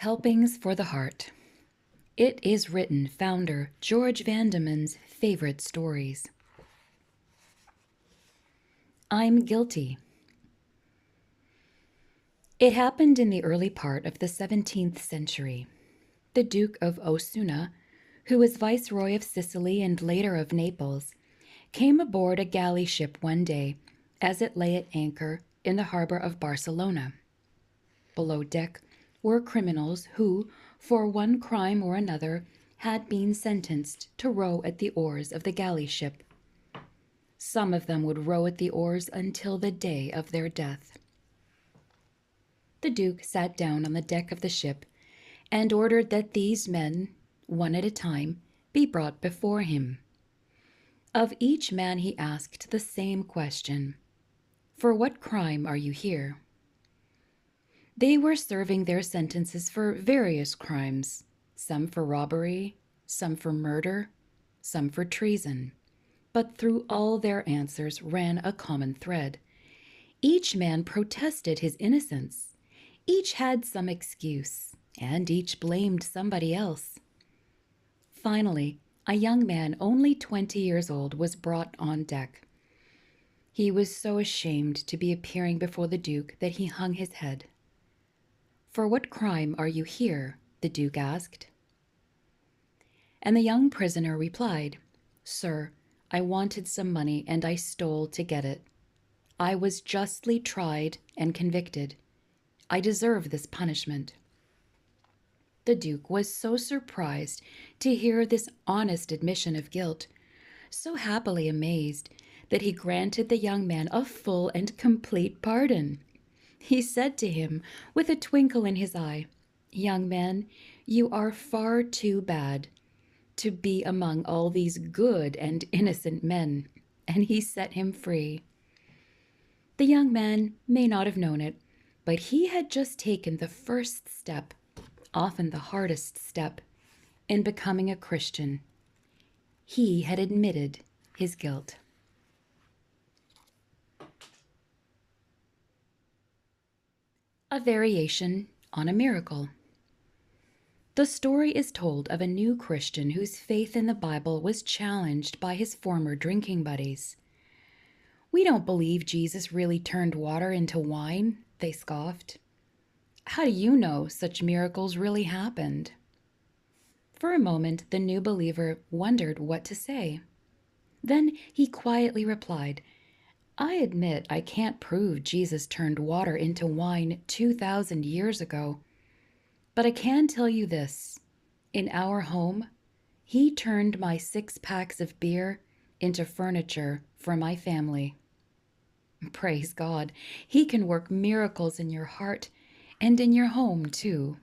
Helpings for the Heart. It is written founder George Vandeman's favorite stories. I'm guilty. It happened in the early part of the 17th century. The Duke of Osuna, who was Viceroy of Sicily and later of Naples, came aboard a galley ship one day as it lay at anchor in the harbor of Barcelona. Below deck were criminals who, for one crime or another, had been sentenced to row at the oars of the galley ship. Some of them would row at the oars until the day of their death. The Duke sat down on the deck of the ship and ordered that these men, one at a time, be brought before him. Of each man he asked the same question: "For what crime are you here?" They were serving their sentences for various crimes, some for robbery, some for murder, some for treason. But through all their answers ran a common thread. Each man protested his innocence. Each had some excuse, and each blamed somebody else. Finally, a young man only 20 years old was brought on deck. He was so ashamed to be appearing before the Duke that he hung his head. "For what crime are you here?" the Duke asked. And the young prisoner replied, "Sir, I wanted some money and I stole to get it. I was justly tried and convicted. I deserve this punishment." The Duke was so surprised to hear this honest admission of guilt, so happily amazed, that he granted the young man a full and complete pardon. He said to him, with a twinkle in his eye, "Young man, you are far too bad to be among all these good and innocent men," and he set him free. The young man may not have known it, but he had just taken the first step, often the hardest step, in becoming a Christian. He had admitted his guilt. A variation on a miracle. The story is told of a new Christian whose faith in the Bible was challenged by his former drinking buddies. "We don't believe Jesus really turned water into wine," they scoffed. "How do you know such miracles really happened?" For a moment, the new believer wondered what to say. Then he quietly replied, "I admit I can't prove Jesus turned water into wine 2,000 years ago. But I can tell you this. In our home, he turned my 6 packs of beer into furniture for my family." Praise God, he can work miracles in your heart and in your home too.